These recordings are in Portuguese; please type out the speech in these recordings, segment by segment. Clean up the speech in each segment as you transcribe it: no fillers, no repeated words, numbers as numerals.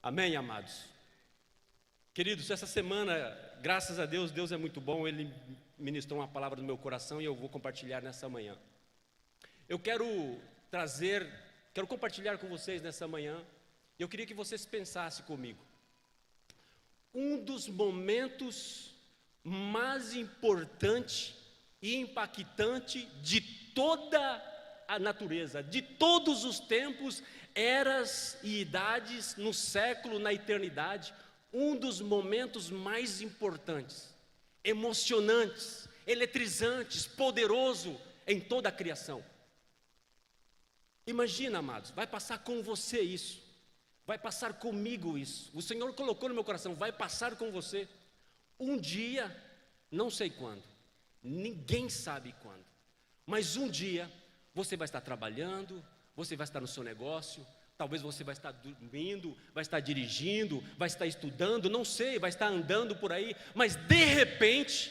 Amém, amados? Queridos, essa semana, graças a Deus, Deus é muito bom, Ele ministrou uma palavra no meu coração e eu vou compartilhar nessa manhã. Eu quero compartilhar com vocês nessa manhã, e eu queria que vocês pensassem comigo. Um dos momentos mais importantes e impactantes de toda a natureza, de todos os tempos, eras e idades, no século, na eternidade, um dos momentos mais importantes, emocionantes, eletrizantes, poderoso em toda a criação. Imagina, amados, vai passar com você isso, vai passar comigo isso. O Senhor colocou no meu coração, vai passar com você. Um dia, não sei quando, ninguém sabe quando, mas um dia você vai estar trabalhando, você vai estar no seu negócio, talvez você vai estar dormindo, vai estar dirigindo, vai estar estudando, não sei, vai estar andando por aí, mas de repente,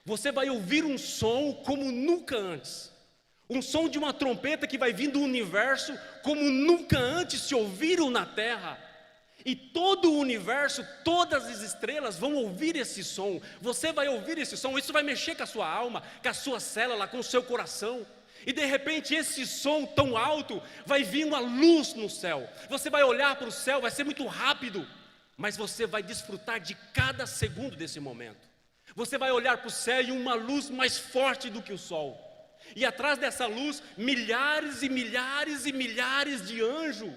você vai ouvir um som como nunca antes. Um som de uma trompeta que vai vir do universo como nunca antes se ouviram na terra. E todo o universo, todas as estrelas vão ouvir esse som. Você vai ouvir esse som, isso vai mexer com a sua alma, com a sua célula, com o seu coração. E de repente esse som tão alto vai vir uma luz no céu. Você vai olhar para o céu, vai ser muito rápido, mas você vai desfrutar de cada segundo desse momento. Você vai olhar para o céu e uma luz mais forte do que o sol. E atrás dessa luz, milhares e milhares e milhares de anjos.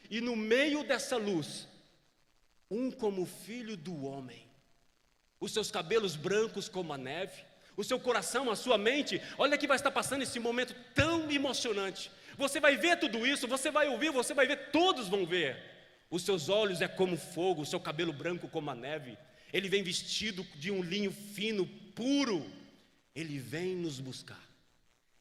E no meio dessa luz, um como filho do homem, os seus cabelos brancos como a neve, o seu coração, a sua mente, olha que vai estar passando esse momento tão emocionante. Você vai ver tudo isso, você vai ouvir, você vai ver, todos vão ver. Os seus olhos é como fogo, o seu cabelo branco como a neve. Ele vem vestido de um linho fino, puro. Ele vem nos buscar.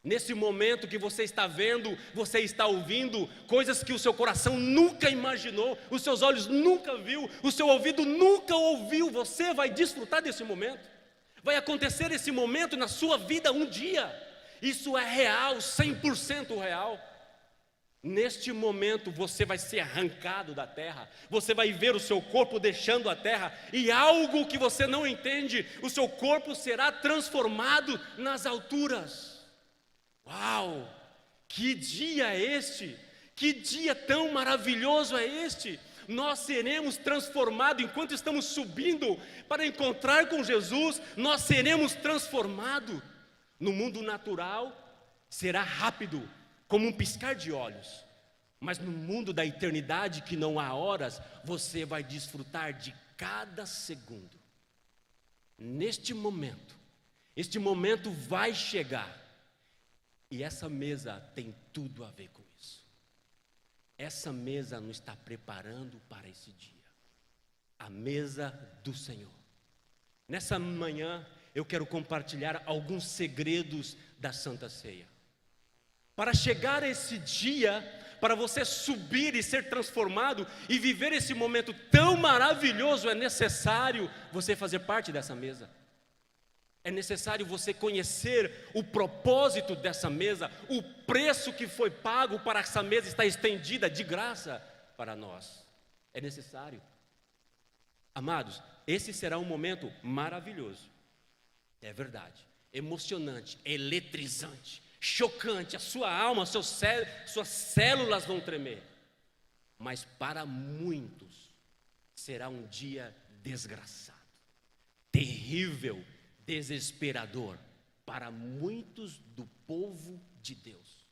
Nesse momento que você está vendo, você está ouvindo coisas que o seu coração nunca imaginou, os seus olhos nunca viu, o seu ouvido nunca ouviu. Você vai desfrutar desse momento. Vai acontecer esse momento na sua vida um dia. Isso é real, 100% real. Neste momento você vai ser arrancado da terra. Você vai ver o seu corpo deixando a terra. E algo que você não entende, o seu corpo será transformado nas alturas. Uau! Que dia é este? Que dia tão maravilhoso é este? Nós seremos transformados enquanto estamos subindo para encontrar com Jesus. Nós seremos transformados. No mundo natural será rápido, como um piscar de olhos. Mas no mundo da eternidade, que não há horas, você vai desfrutar de cada segundo. Neste momento, este momento vai chegar. E essa mesa tem tudo a ver com isso. Essa mesa nos está preparando para esse dia. A mesa do Senhor. Nessa manhã, eu quero compartilhar alguns segredos da Santa Ceia. Para chegar a esse dia, para você subir e ser transformado e viver esse momento tão maravilhoso, é necessário você fazer parte dessa mesa. É necessário você conhecer o propósito dessa mesa, o preço que foi pago para essa mesa estar estendida de graça para nós. É necessário. Amados, esse será um momento maravilhoso. É verdade. Emocionante, eletrizante, chocante. A sua alma, suas células vão tremer. Mas para muitos será um dia desgraçado, terrível, desesperador para muitos do povo de Deus.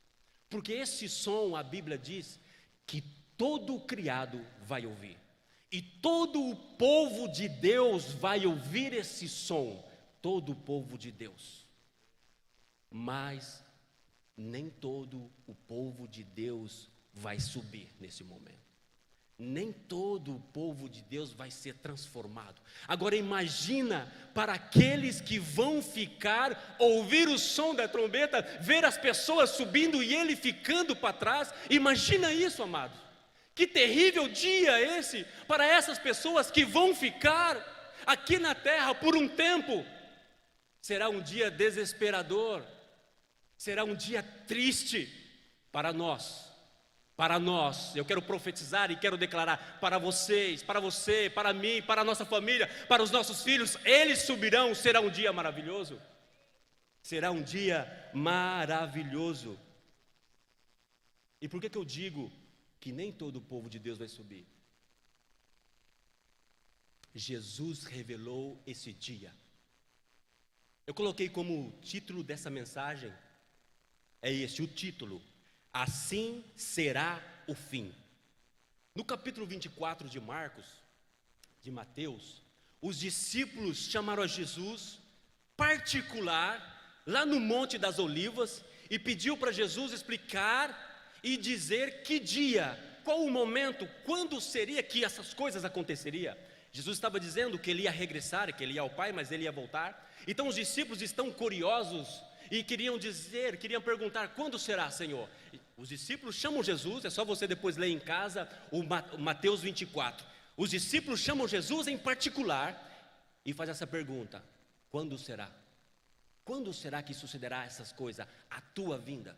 Porque esse som, a Bíblia diz que todo o criado vai ouvir. E todo o povo de Deus vai ouvir esse som. Todo o povo de Deus. Mas nem todo o povo de Deus vai subir nesse momento. Nem todo o povo de Deus vai ser transformado. Agora imagina para aqueles que vão ficar, ouvir o som da trombeta, ver as pessoas subindo e ele ficando para trás. Imagina isso, amados. Que terrível dia esse para essas pessoas que vão ficar aqui na terra por um tempo. Será um dia desesperador. Será um dia triste para nós. Para nós, eu quero profetizar e quero declarar para vocês, para você, para mim, para a nossa família, para os nossos filhos, eles subirão, será um dia maravilhoso. Será um dia maravilhoso. E por que eu digo que nem todo o povo de Deus vai subir? Jesus revelou esse dia. Eu coloquei como título dessa mensagem, é esse o título: Assim será o fim. No capítulo 24 de Mateus, os discípulos chamaram a Jesus particular lá no Monte das Olivas e pediu para Jesus explicar e dizer que dia, qual o momento, quando seria que essas coisas aconteceriam. Jesus estava dizendo que ele ia regressar, que ele ia ao Pai, mas ele ia voltar. Então os discípulos estão curiosos e queriam perguntar: quando será, Senhor? Os discípulos chamam Jesus, é só você depois ler em casa o Mateus 24. Os discípulos chamam Jesus em particular e fazem essa pergunta: quando será? Quando será que sucederá essas coisas, a tua vinda?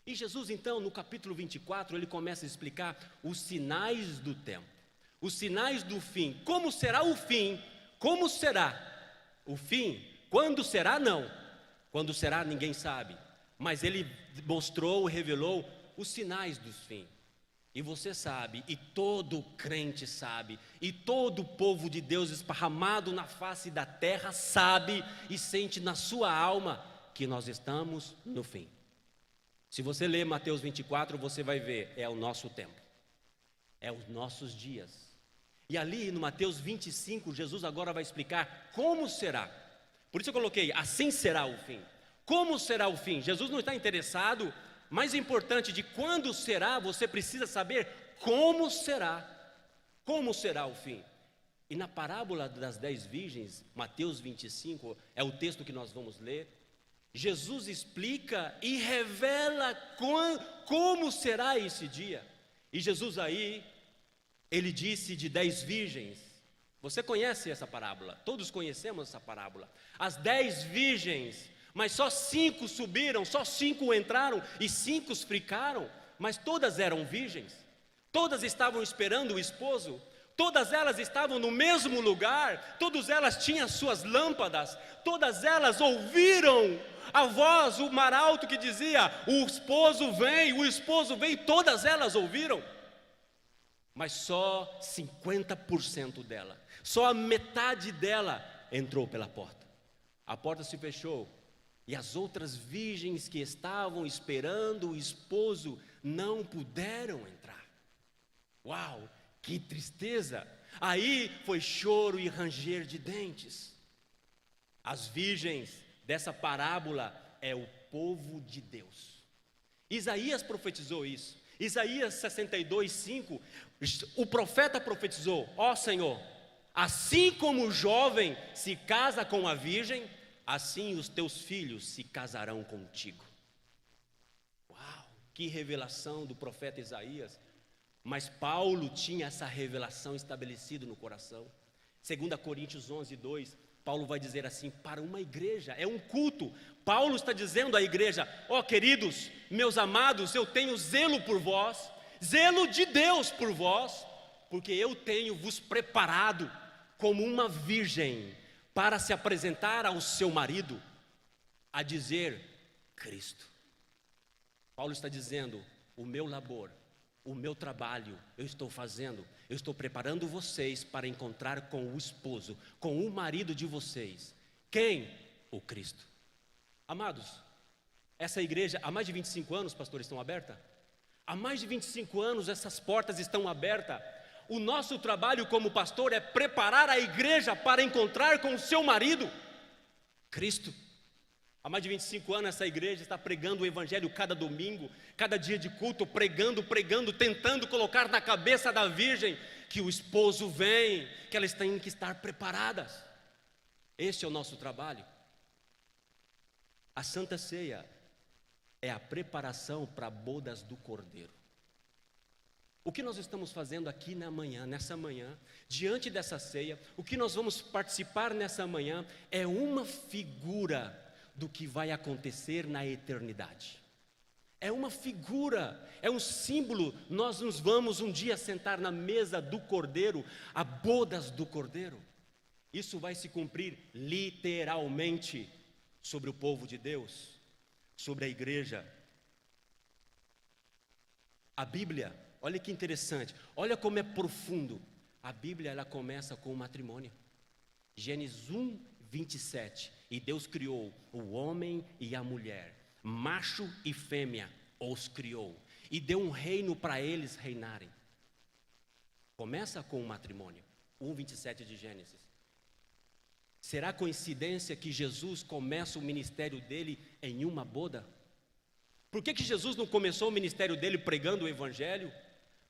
E Jesus então, no capítulo 24, ele começa a explicar os sinais do tempo, os sinais do fim. Como será o fim? Como será o fim? Quando será? Não. Quando será, ninguém sabe. Mas ele mostrou, revelou os sinais do fim. E você sabe, e todo crente sabe, e todo povo de Deus esparramado na face da terra sabe e sente na sua alma que nós estamos no fim. Se você ler Mateus 24, você vai ver, é o nosso tempo, é os nossos dias. E ali no Mateus 25, Jesus agora vai explicar como será. Por isso eu coloquei, assim será o fim. Como será o fim? Jesus não está interessado, mais importante de quando será, você precisa saber como será. Como será o fim? E na parábola das 10 virgens, Mateus 25, é o texto que nós vamos ler. Jesus explica e revela como será esse dia. E Jesus aí, ele disse de 10 virgens. Você conhece essa parábola? Todos conhecemos essa parábola. As 10 virgens, mas só 5 subiram, só 5 entraram e 5 ficaram. Mas todas eram virgens. Todas estavam esperando o esposo. Todas elas estavam no mesmo lugar. Todas elas tinham suas lâmpadas. Todas elas ouviram a voz, o arauto que dizia: o esposo vem, o esposo vem. Todas elas ouviram. Mas só 50% dela, só a metade dela entrou pela porta. A porta se fechou e as outras virgens que estavam esperando o esposo não puderam entrar. Uau, que tristeza! Aí foi choro e ranger de dentes. As virgens dessa parábola é o povo de Deus. Isaías profetizou isso. Isaías 62:5, o profeta profetizou: ó Senhor, assim como o jovem se casa com a virgem, assim os teus filhos se casarão contigo. Uau, que revelação do profeta Isaías. Mas Paulo tinha essa revelação estabelecida no coração. 2 Coríntios 11:2, Paulo vai dizer assim, para uma igreja, é um culto. Paulo está dizendo à igreja: ó queridos, meus amados, eu tenho zelo por vós, zelo de Deus por vós, porque eu tenho vos preparado como uma virgem para se apresentar ao seu marido, a dizer, Cristo. Paulo está dizendo, o meu labor, o meu trabalho, eu estou fazendo, eu estou preparando vocês para encontrar com o esposo, com o marido de vocês. Quem? O Cristo. Amados, essa igreja, há mais de 25 anos, pastores, estão abertas? Há mais de 25 anos essas portas estão abertas. O nosso trabalho como pastor é preparar a igreja para encontrar com o seu marido, Cristo. Há mais de 25 anos essa igreja está pregando o evangelho cada domingo, cada dia de culto, pregando, tentando colocar na cabeça da virgem que o esposo vem, que elas têm que estar preparadas. Este é o nosso trabalho. A Santa Ceia é a preparação para bodas do Cordeiro. O que nós estamos fazendo aqui nessa manhã, diante dessa ceia, o que nós vamos participar nessa manhã é uma figura do que vai acontecer na eternidade. É uma figura, é um símbolo. Nós nos vamos um dia sentar na mesa do Cordeiro, a bodas do Cordeiro. Isso vai se cumprir literalmente sobre o povo de Deus, sobre a igreja. A Bíblia, olha que interessante, olha como é profundo. A Bíblia, ela começa com o matrimônio. Gênesis 1, 27. E Deus criou o homem e a mulher, macho e fêmea, os criou. E deu um reino para eles reinarem. Começa com o matrimônio. 1, 27 de Gênesis. Será coincidência que Jesus começa o ministério dele em uma boda? Por que Jesus não começou o ministério dele pregando o evangelho,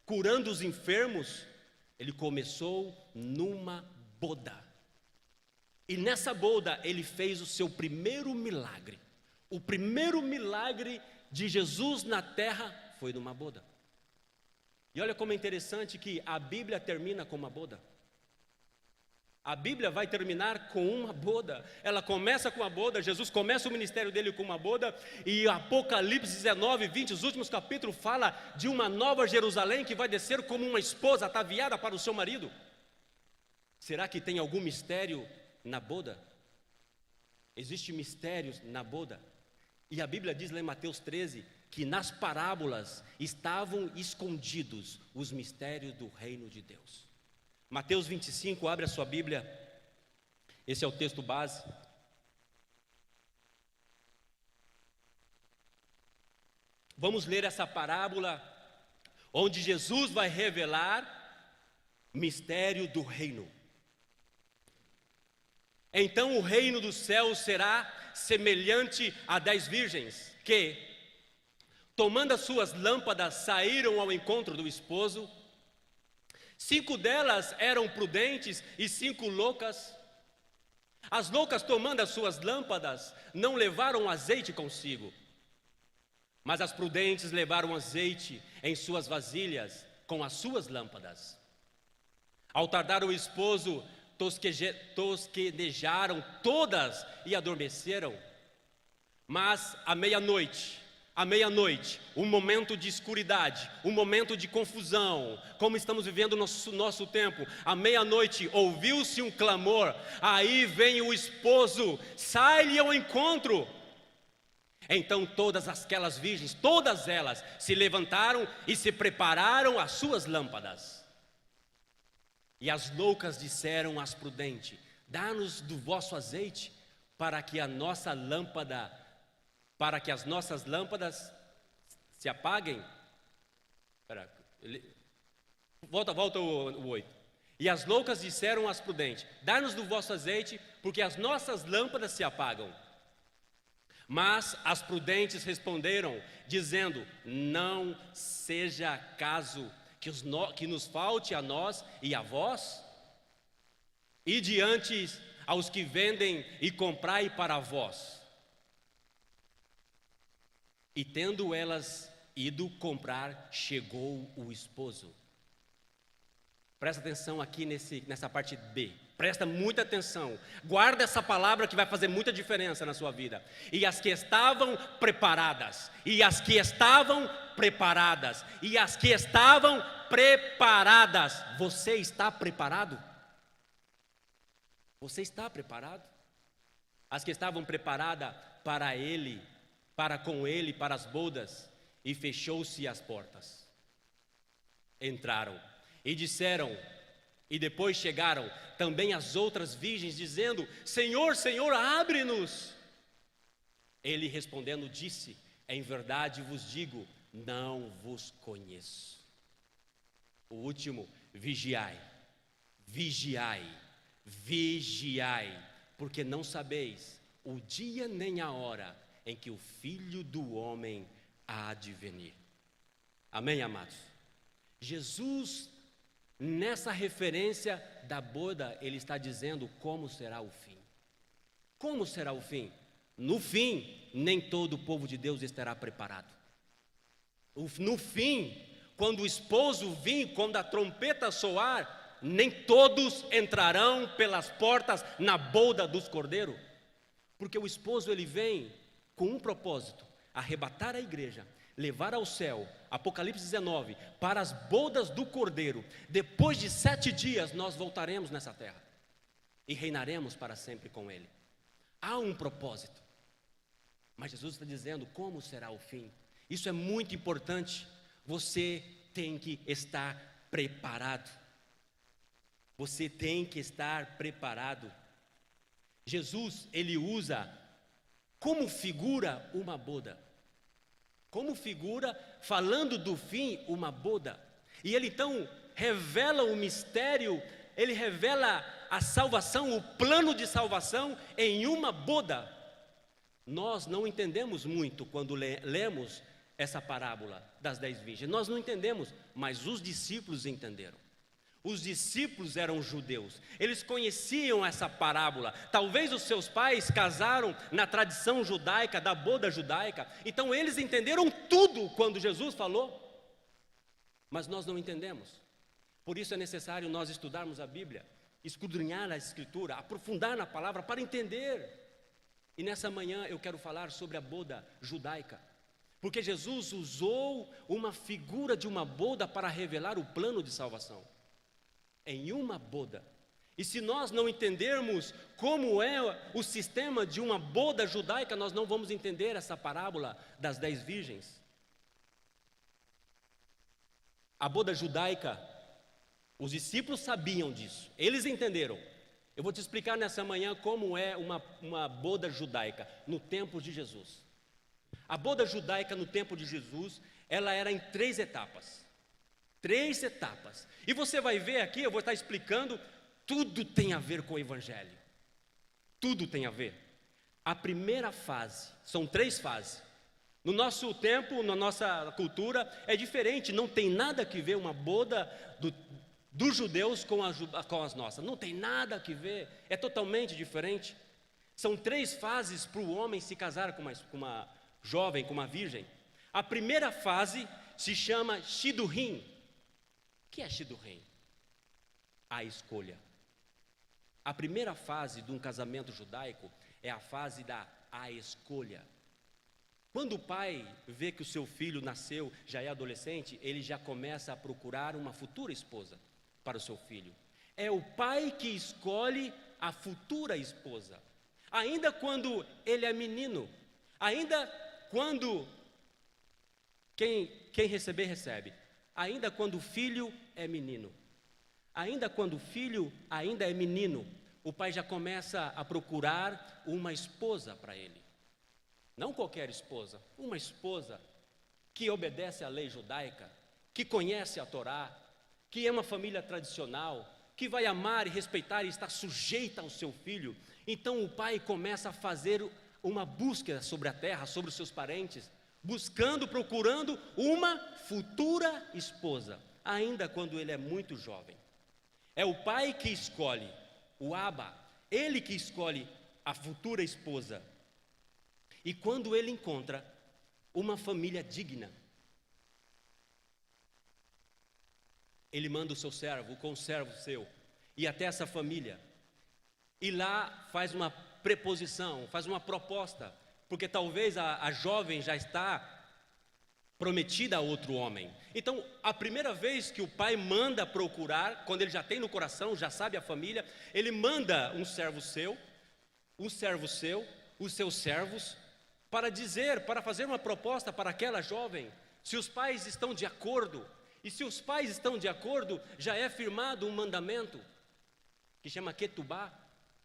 curando os enfermos? Ele começou numa boda. E nessa boda ele fez o seu primeiro milagre. O primeiro milagre de Jesus na terra foi numa boda. E olha como é interessante que a Bíblia termina com uma boda. A Bíblia vai terminar com uma boda. Ela começa com uma boda, Jesus começa o ministério dele com uma boda, e Apocalipse 19, 20, os últimos capítulos, fala de uma nova Jerusalém que vai descer como uma esposa ataviada para o seu marido. Será que tem algum mistério na boda? Existem mistérios na boda. E a Bíblia diz lá em Mateus 13, que nas parábolas estavam escondidos os mistérios do reino de Deus. Mateus 25, abre a sua Bíblia, esse é o texto base. Vamos ler essa parábola, onde Jesus vai revelar mistério do reino. Então o reino dos céus será semelhante a 10 virgens, que, tomando as suas lâmpadas, saíram ao encontro do esposo. 5 delas eram prudentes e 5 loucas. As loucas, tomando as suas lâmpadas, não levaram azeite consigo, mas as prudentes levaram azeite em suas vasilhas com as suas lâmpadas. Ao tardar o esposo, tosquenejaram todas e adormeceram. Mas à meia-noite, um momento de escuridade, um momento de confusão, como estamos vivendo no nosso tempo, à meia-noite ouviu-se um clamor, aí vem o esposo, sai-lhe ao encontro. Então todas aquelas virgens, todas elas, se levantaram e se prepararam as suas lâmpadas. E as loucas disseram às prudentes: dá-nos do vosso azeite, para que as nossas lâmpadas se apaguem. Volta o 8. E as loucas disseram às prudentes: dá-nos do vosso azeite, porque as nossas lâmpadas se apagam. Mas as prudentes responderam, dizendo: não seja caso que nos falte a nós e a vós, e diante aos que vendem e comprai para vós. E tendo elas ido comprar, chegou o esposo. Presta atenção aqui nessa parte B. Presta muita atenção. Guarda essa palavra que vai fazer muita diferença na sua vida. E as que estavam preparadas. E as que estavam preparadas. E as que estavam preparadas. Você está preparado? Você está preparado? As que estavam preparadas para ele, para com ele, para as bodas, e fechou-se as portas. Entraram e disseram, e depois chegaram também as outras virgens, dizendo: Senhor, Senhor, abre-nos. Ele respondendo disse: em verdade vos digo, não vos conheço. O último: vigiai, vigiai, vigiai, porque não sabeis o dia nem a hora em que o Filho do Homem há de venir. Amém, amados? Jesus, nessa referência da boda, ele está dizendo como será o fim. Como será o fim? No fim, nem todo o povo de Deus estará preparado. No fim, quando o esposo vir, quando a trompeta soar, nem todos entrarão pelas portas na boda dos cordeiros. Porque o esposo, ele vem com um propósito: arrebatar a igreja, levar ao céu, Apocalipse 19, para as bodas do Cordeiro. Depois de 7 dias nós voltaremos nessa terra e reinaremos para sempre com Ele. Há um propósito, mas Jesus está dizendo como será o fim. Isso é muito importante. Você tem que estar preparado. Você tem que estar preparado. Jesus, ele usa como figura uma boda. Como figura, falando do fim, uma boda. E ele então revela o mistério, ele revela a salvação, o plano de salvação em uma boda. Nós não entendemos muito quando lemos essa parábola das 10 virgens. Nós não entendemos, mas os discípulos entenderam. Os discípulos eram judeus, eles conheciam essa parábola. Talvez os seus pais casaram na tradição judaica, da boda judaica. Então eles entenderam tudo quando Jesus falou, mas nós não entendemos. Por isso é necessário nós estudarmos a Bíblia, esquadrinhar a Escritura, aprofundar na palavra para entender. E nessa manhã eu quero falar sobre a boda judaica, porque Jesus usou uma figura de uma boda para revelar o plano de salvação. Em uma boda. E se nós não entendermos como é o sistema de uma boda judaica, nós não vamos entender essa parábola das 10 virgens. A boda judaica, os discípulos sabiam disso, eles entenderam. Eu vou te explicar nessa manhã como é uma boda judaica no tempo de Jesus. A boda judaica no tempo de Jesus, ela era em 3 etapas. 3 etapas. E você vai ver aqui, eu vou estar explicando, tudo tem a ver com o Evangelho. Tudo tem a ver. A primeira fase, são 3 fases. No nosso tempo, na nossa cultura, é diferente, não tem nada que ver uma boda dos judeus com as nossas. Não tem nada que ver, é totalmente diferente. São 3 fases para o homem se casar com uma jovem, com uma virgem. A primeira fase se chama Shidduchim. O que é Shidduchim? A escolha. A primeira fase de um casamento judaico é a fase da escolha. Quando o pai vê que o seu filho nasceu, já é adolescente, ele já começa a procurar uma futura esposa para o seu filho. É o pai que escolhe a futura esposa. Ainda quando ele é menino, ainda quando quem receber, recebe. Ainda quando o filho é menino, ainda quando o filho ainda é menino, o pai já começa a procurar uma esposa para ele. Não qualquer esposa, uma esposa que obedece à lei judaica, que conhece a Torá, que é uma família tradicional, que vai amar e respeitar e estar sujeita ao seu filho. Então o pai começa a fazer uma búsqueda sobre a terra, sobre os seus parentes, procurando uma futura esposa, ainda quando ele é muito jovem. É o pai que escolhe, o Abba, ele que escolhe a futura esposa. E quando ele encontra uma família digna, ele manda o seu servo, o conservo seu, ir até essa família, e lá faz uma preposição, faz uma proposta, porque talvez a jovem já está prometida a outro homem. Então, a primeira vez que o pai manda procurar, quando ele já tem no coração, já sabe a família, ele manda um servo seu, os seus servos, para fazer uma proposta para aquela jovem, se os pais estão de acordo. E se os pais estão de acordo, já é firmado um mandamento, que chama Ketubá,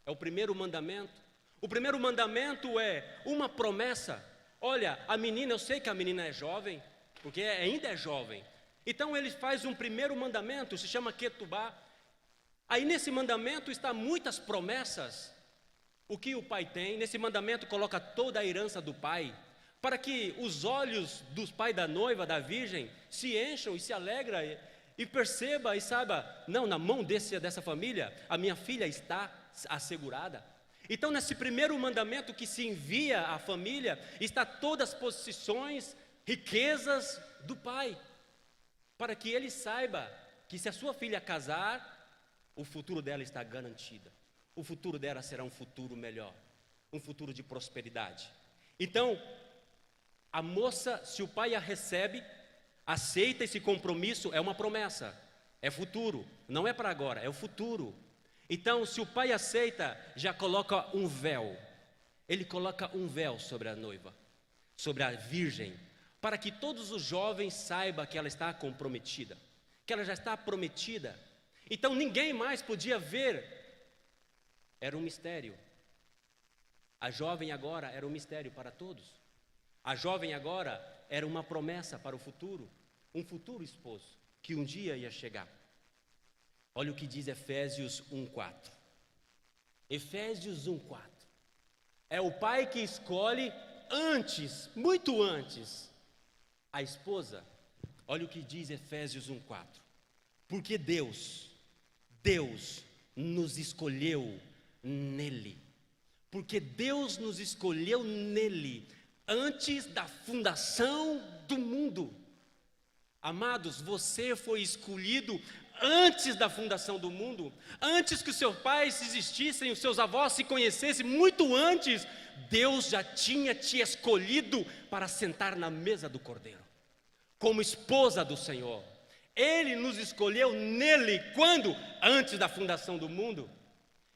é o primeiro mandamento. O primeiro mandamento é uma promessa. Olha, a menina, eu sei que a menina é jovem, porque ainda é jovem. Então ele faz um primeiro mandamento, se chama Ketubá. Aí nesse mandamento está muitas promessas. O que o pai tem, nesse mandamento coloca toda a herança do pai, para que os olhos dos pais da noiva, da virgem, se encham e se alegrem, e perceba e saiba, não, na mão dessa família, a minha filha está assegurada. Então, nesse primeiro mandamento que se envia à família, está todas as posições, riquezas do pai, para que ele saiba que se a sua filha casar, o futuro dela está garantido. O futuro dela será um futuro melhor, um futuro de prosperidade. Então, A moça, se o pai a recebe, aceita esse compromisso, é uma promessa, é futuro, não é para agora, é o futuro. Então, se o pai aceita, já coloca um véu. Ele coloca um véu sobre a noiva, sobre a virgem, para que todos os jovens saibam que ela está comprometida, que ela já está prometida. Então ninguém mais podia ver, era um mistério. A jovem agora era um mistério para todos. A jovem agora era uma promessa para o futuro, um futuro esposo, que um dia ia chegar. Olha o que diz Efésios 1:4. Efésios 1:4. É o pai que escolhe antes, muito antes, a esposa. Olha o que diz Efésios 1:4. Porque Deus nos escolheu nele. Porque Deus nos escolheu nele antes da fundação do mundo. Amados, você foi escolhido antes da fundação do mundo, antes que os seus pais existissem, os seus avós se conhecessem, muito antes, Deus já tinha te escolhido para sentar na mesa do Cordeiro, como esposa do Senhor. Ele nos escolheu nele, quando? Antes da fundação do mundo.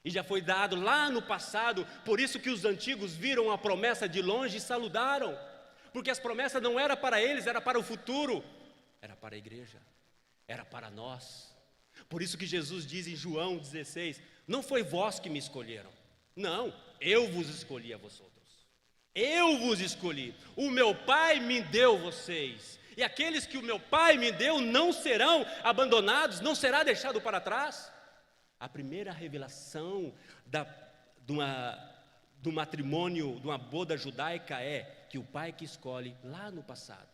E já foi dado lá no passado, por isso que os antigos viram a promessa de longe e saludaram, porque as promessas não eram para eles, era para o futuro, era para a igreja, era para nós. Por isso que Jesus diz em João 16, não foi vós que me escolheram, não, eu vos escolhi a vós outros, eu vos escolhi, o meu Pai me deu vocês, e aqueles que o meu Pai me deu não serão abandonados, não será deixado para trás. A primeira revelação do matrimônio, de uma boda judaica é que o pai que escolhe lá no passado,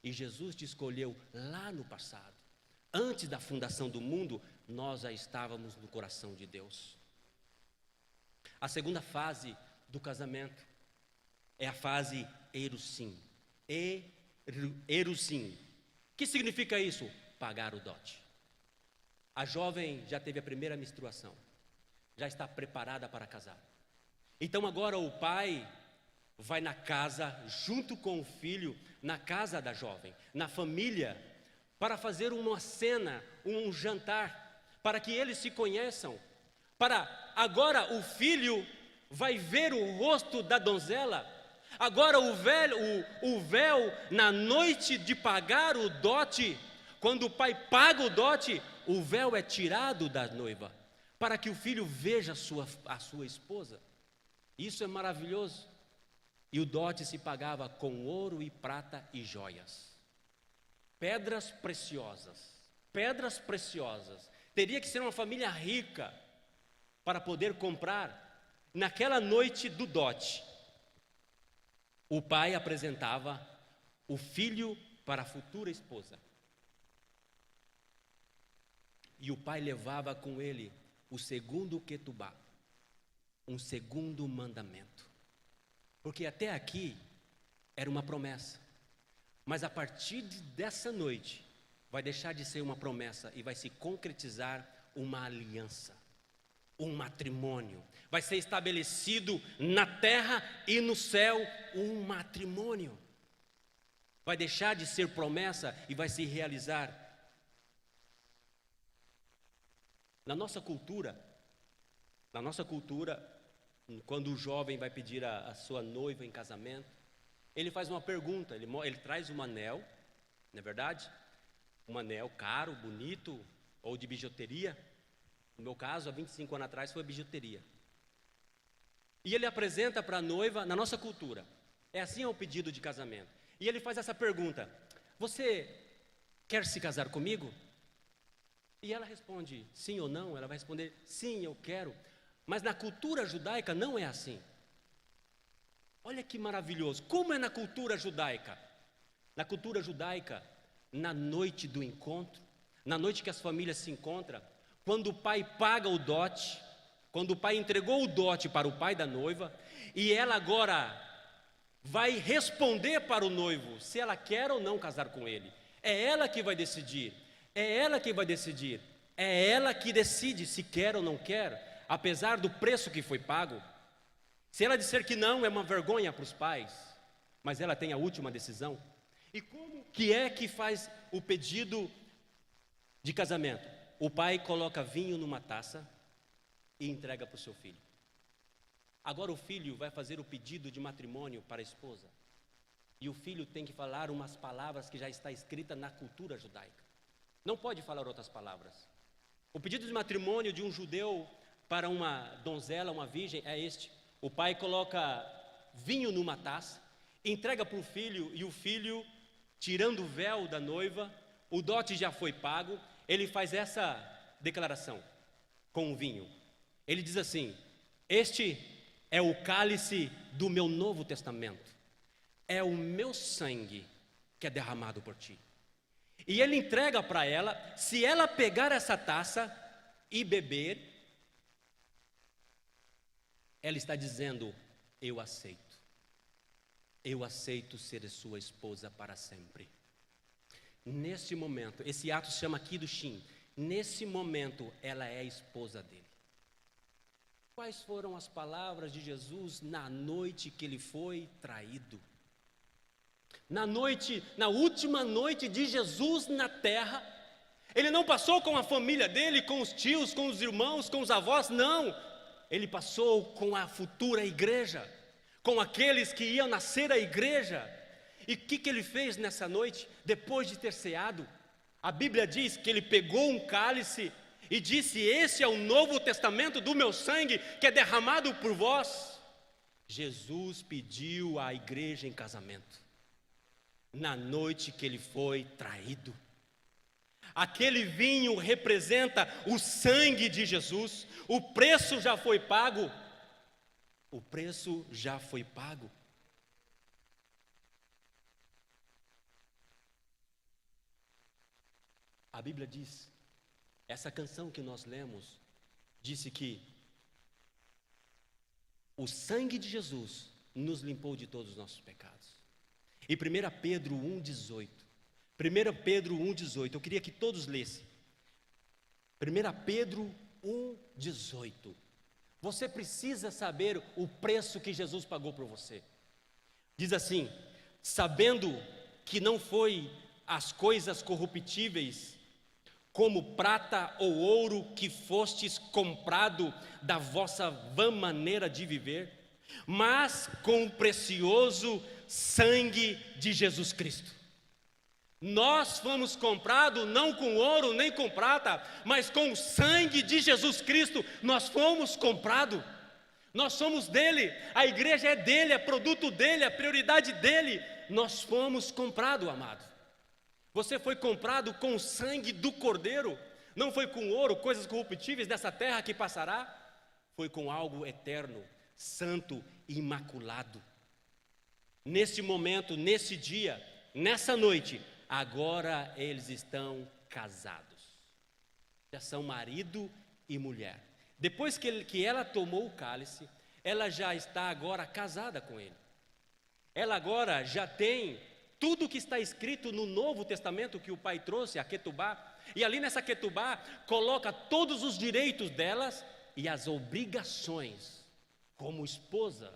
e Jesus te escolheu lá no passado. Antes da fundação do mundo, nós já estávamos no coração de Deus. A segunda fase do casamento é a fase erusim. Erusim. O que significa isso? Pagar o dote. A jovem já teve a primeira menstruação, já está preparada para casar. Então agora o pai vai na casa, junto com o filho, na casa da jovem, na família, para fazer uma cena, um jantar, para que eles se conheçam. Agora o filho vai ver o rosto da donzela. Agora o véu, na noite de pagar o dote, quando o pai paga o dote, o véu é tirado da noiva, para que o filho veja a sua esposa. Isso é maravilhoso. E o dote se pagava com ouro e prata e joias. Pedras preciosas. Pedras preciosas. Teria que ser uma família rica para poder comprar. Naquela noite do dote, o pai apresentava o filho para a futura esposa. E o pai levava com ele o segundo ketubá, um segundo mandamento. Porque até aqui era uma promessa, mas a partir dessa noite vai deixar de ser uma promessa e vai se concretizar uma aliança, um matrimônio. Vai ser estabelecido na terra e no céu um matrimônio. Vai deixar de ser promessa e vai se realizar. Na nossa cultura, quando o jovem vai pedir a sua noiva em casamento, ele faz uma pergunta, ele traz um anel, não é verdade? Um anel caro, bonito, ou de bijuteria. No meu caso, há 25 anos atrás, foi bijuteria. E ele apresenta para a noiva, na nossa cultura, é assim o pedido de casamento. E ele faz essa pergunta: você quer se casar comigo? E ela responde sim ou não. Ela vai responder sim, eu quero. Mas na cultura judaica não é assim. Olha que maravilhoso. Como é na cultura judaica? Na cultura judaica, na noite do encontro, na noite que as famílias se encontram, quando o pai paga o dote, quando o pai entregou o dote para o pai da noiva, e ela agora vai responder para o noivo se ela quer ou não casar com ele. É ela que vai decidir. É ela que vai decidir. É ela que decide se quer ou não quer, apesar do preço que foi pago. Se ela disser que não, é uma vergonha para os pais. mas ela tem a última decisão. E como que é que faz o pedido de casamento? O pai coloca vinho numa taça e entrega para o seu filho. Agora o filho vai fazer o pedido de matrimônio para a esposa. E o filho tem que falar umas palavras que já está escrita na cultura judaica. Não pode falar outras palavras. O pedido de matrimônio de um judeu para uma donzela, uma virgem, é este. O pai coloca vinho numa taça, entrega para o filho, e o filho, tirando o véu da noiva, o dote já foi pago, ele faz essa declaração com o vinho. Ele diz assim: este é o cálice do meu novo testamento, é o meu sangue que é derramado por ti. E ele entrega para ela. Se ela pegar essa taça e beber, ela está dizendo: eu aceito ser sua esposa para sempre. Nesse momento, esse ato se chama Kiddushin. Nesse momento, ela é a esposa dele. Quais foram as palavras de Jesus na noite que ele foi traído? Na última noite de Jesus na terra, ele não passou com a família dele, com os tios, com os irmãos, com os avós, não. Ele passou com a futura igreja, com aqueles que iam nascer a igreja. E o que ele fez nessa noite, depois de ter ceado? A Bíblia diz que ele pegou um cálice e disse: esse é o novo testamento do meu sangue, que é derramado por vós. Jesus pediu à igreja em casamento, na noite que ele foi traído. Aquele vinho representa o sangue de Jesus. O preço já foi pago. O preço já foi pago. A Bíblia diz, essa canção que nós lemos, disse que o sangue de Jesus nos limpou de todos os nossos pecados. E 1 Pedro 1,18, 1 Pedro 1,18, eu queria que todos lessem. 1 Pedro 1,18. Você precisa saber o preço que Jesus pagou por você. Diz assim: sabendo que não foi as coisas corruptíveis, como prata ou ouro, que fostes comprado da vossa vã maneira de viver, mas com o precioso sangue de Jesus Cristo. Nós fomos comprados não com ouro nem com prata, mas com o sangue de Jesus Cristo. Nós fomos comprados. Nós somos dele. A igreja é dele, é produto dele, é prioridade dele. Nós fomos comprados, amado. Você foi comprado com o sangue do Cordeiro. Não foi com ouro, coisas corruptíveis dessa terra que passará. Foi com algo eterno, santo e imaculado. Nesse momento, nesse dia, nessa noite, agora eles estão casados. Já são marido e mulher. Depois que ela tomou o cálice, ela já está agora casada com ele. Ela agora já tem tudo que está escrito no Novo Testamento que o pai trouxe, a Ketubá. E ali nessa Ketubá, coloca todos os direitos delas e as obrigações como esposa.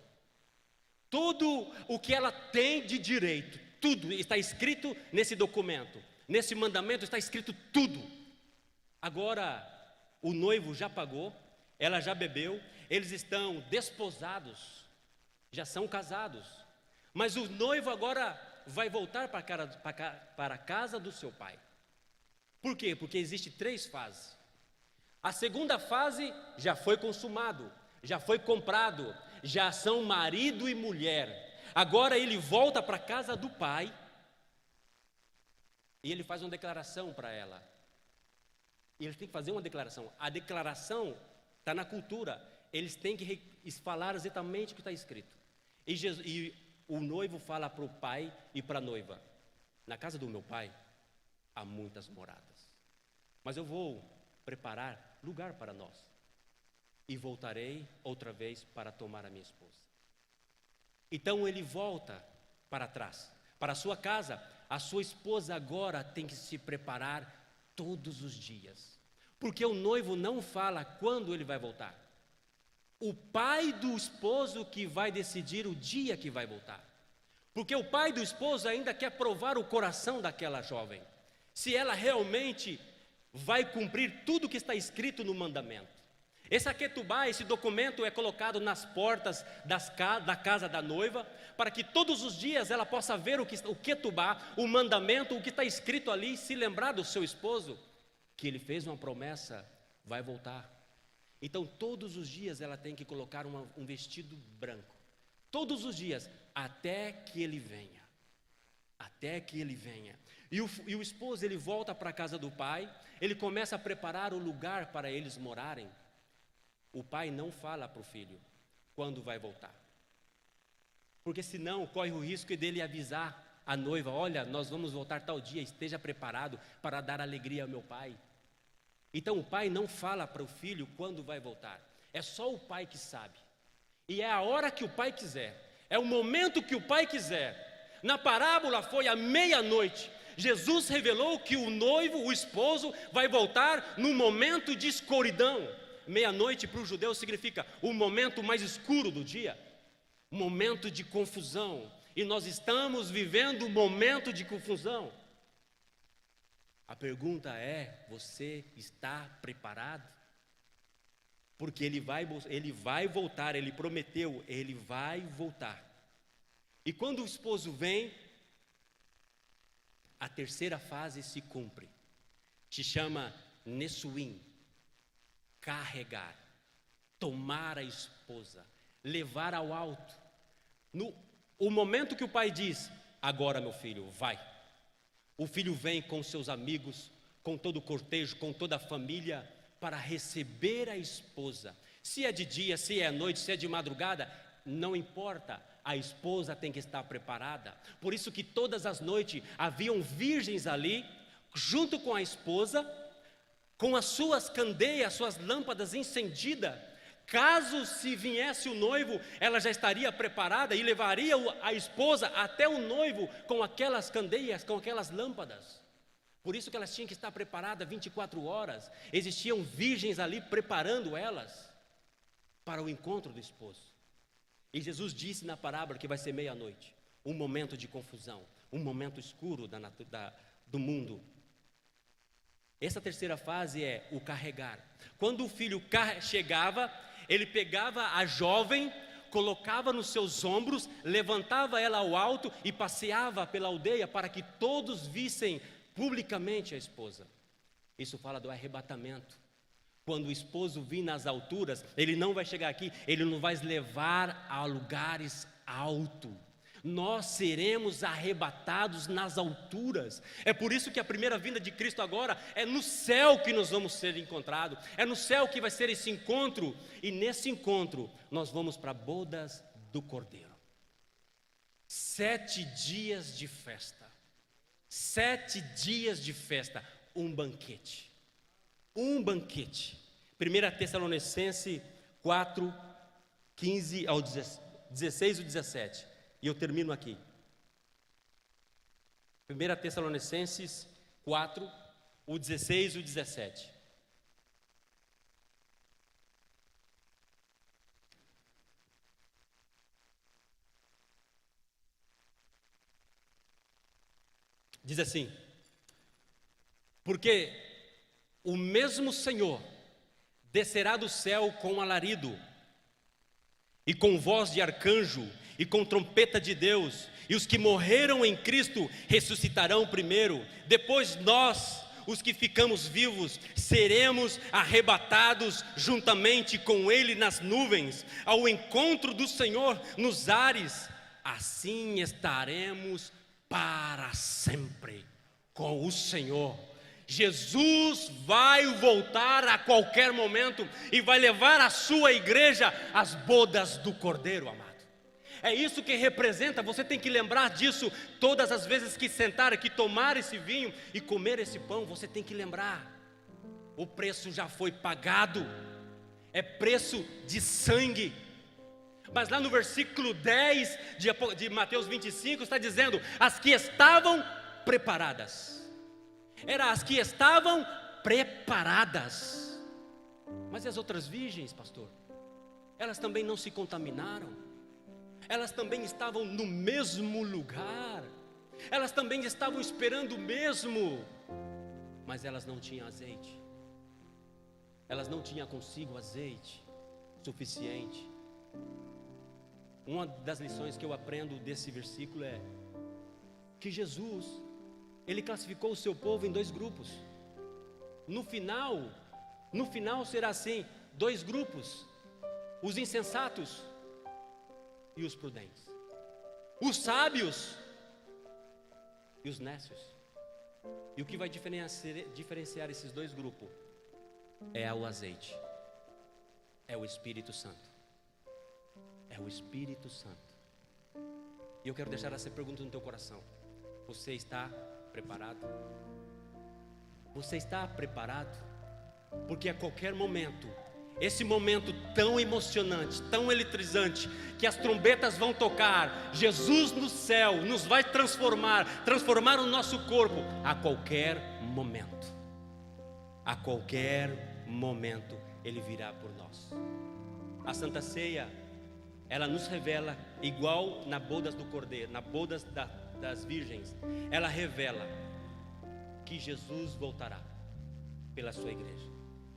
Tudo o que ela tem de direito, tudo está escrito nesse documento. Nesse mandamento está escrito tudo. Agora, o noivo já pagou, ela já bebeu, eles estão desposados, já são casados. Mas o noivo agora vai voltar para a casa do seu pai. Por quê? Porque existe 3 fases. A segunda fase já foi consumado, já foi comprado, já são marido e mulher. Agora ele volta para a casa do pai e ele faz uma declaração para ela. E eles têm que fazer uma declaração. A declaração está na cultura. Eles têm que falar exatamente o que está escrito. E o noivo fala para o pai e para a noiva: na casa do meu pai há muitas moradas, mas eu vou preparar lugar para nós e voltarei outra vez para tomar a minha esposa. Então ele volta para trás, para a sua casa. A sua esposa agora tem que se preparar todos os dias, porque o noivo não fala quando ele vai voltar. O pai do esposo que vai decidir o dia que vai voltar. Porque o pai do esposo ainda quer provar o coração daquela jovem, se ela realmente vai cumprir tudo que está escrito no mandamento. Esse aquetubá, esse documento é colocado nas portas da casa da noiva, para que todos os dias ela possa ver o quetubá, o mandamento, o que está escrito ali, se lembrar do seu esposo, que ele fez uma promessa, vai voltar. Então todos os dias ela tem que colocar um vestido branco, todos os dias, até que ele venha, até que ele venha. E o esposo, ele volta para a casa do pai, ele começa a preparar o lugar para eles morarem. O pai não fala para o filho quando vai voltar, porque senão corre o risco dele avisar a noiva: olha, nós vamos voltar tal dia, esteja preparado para dar alegria ao meu pai. Então o pai não fala para o filho quando vai voltar, é só o pai que sabe, e é a hora que o pai quiser, é o momento que o pai quiser. Na parábola foi à meia-noite. Jesus revelou que o noivo, o esposo, vai voltar no momento de escuridão. Meia-noite para o judeu significa o momento mais escuro do dia, momento de confusão, e nós estamos vivendo um momento de confusão. A pergunta é: você está preparado? Porque ele vai voltar, ele prometeu, ele vai voltar. E quando o esposo vem, a terceira fase se cumpre, se chama Nessuim, carregar, tomar a esposa, levar ao alto. O momento que o pai diz: agora meu filho, vai. O filho vem com seus amigos, com todo o cortejo, com toda a família, para receber a esposa. Se é de dia, se é à noite, se é de madrugada, não importa, a esposa tem que estar preparada. Por isso que todas as noites haviam virgens ali, junto com a esposa, com as suas candeias, suas lâmpadas encendidas. Caso se viesse o noivo, ela já estaria preparada e levaria a esposa até o noivo com aquelas candeias, com aquelas lâmpadas. Por isso que elas tinham que estar preparadas 24 horas. Existiam virgens ali preparando elas para o encontro do esposo. E Jesus disse na parábola que vai ser meia-noite, um momento de confusão, um momento escuro do mundo. Essa terceira fase é o carregar. Quando o filho chegava, ele pegava a jovem, colocava nos seus ombros, levantava ela ao alto e passeava pela aldeia para que todos vissem publicamente a esposa. Isso fala do arrebatamento. Quando o esposo vir nas alturas, ele não vai chegar aqui, ele nos vai levar a lugares altos. Nós seremos arrebatados nas alturas. É por isso que a primeira vinda de Cristo agora é no céu que nós vamos ser encontrados. É no céu que vai ser esse encontro. E nesse encontro nós vamos para bodas do Cordeiro. 7 dias de festa. 7 dias de festa. Um banquete. Um banquete. 1 Tessalonicenses 4, 15 ao 16 e 17. E eu termino aqui. 1 Tessalonicenses 4, o 16 e o 17. Diz assim: porque o mesmo Senhor descerá do céu com alarido, e com voz de arcanjo, e com trompeta de Deus, e os que morreram em Cristo ressuscitarão primeiro. Depois nós, os que ficamos vivos, seremos arrebatados juntamente com Ele nas nuvens, ao encontro do Senhor nos ares. Assim estaremos para sempre com o Senhor. Jesus vai voltar a qualquer momento e vai levar a sua igreja às bodas do Cordeiro, amado. É isso que representa, você tem que lembrar disso todas as vezes que sentar, que tomar esse vinho e comer esse pão, você tem que lembrar. O preço já foi pagado, é preço de sangue. Mas lá no versículo 10 de Mateus 25 está dizendo: as que estavam preparadas. Eram as que estavam preparadas. Mas e as outras virgens, pastor? Elas também não se contaminaram? elas também estavam no mesmo lugar, elas também estavam esperando o mesmo, mas elas não tinham azeite, elas não tinham consigo azeite suficiente. Uma das lições que eu aprendo desse versículo é que Jesus, Ele classificou o seu povo em 2 grupos. No final será assim, 2 grupos: os insensatos e os prudentes, os sábios e os nécios. E o que vai diferenciar esses 2 grupos é o azeite, é o Espírito Santo. É o Espírito Santo. E eu quero deixar essa pergunta no teu coração: você está preparado? Você está preparado? Porque a qualquer momento, esse momento tão emocionante, tão eletrizante, que as trombetas vão tocar, Jesus no céu nos vai transformar o nosso corpo. A qualquer momento Ele virá por nós. A Santa Ceia, ela nos revela, igual na bodas do Cordeiro, na bodas das virgens, ela revela que Jesus voltará pela sua igreja.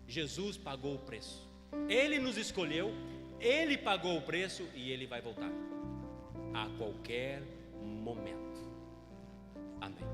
Jesus pagou o preço, Ele nos escolheu, Ele pagou o preço e Ele vai voltar a qualquer momento. Amém.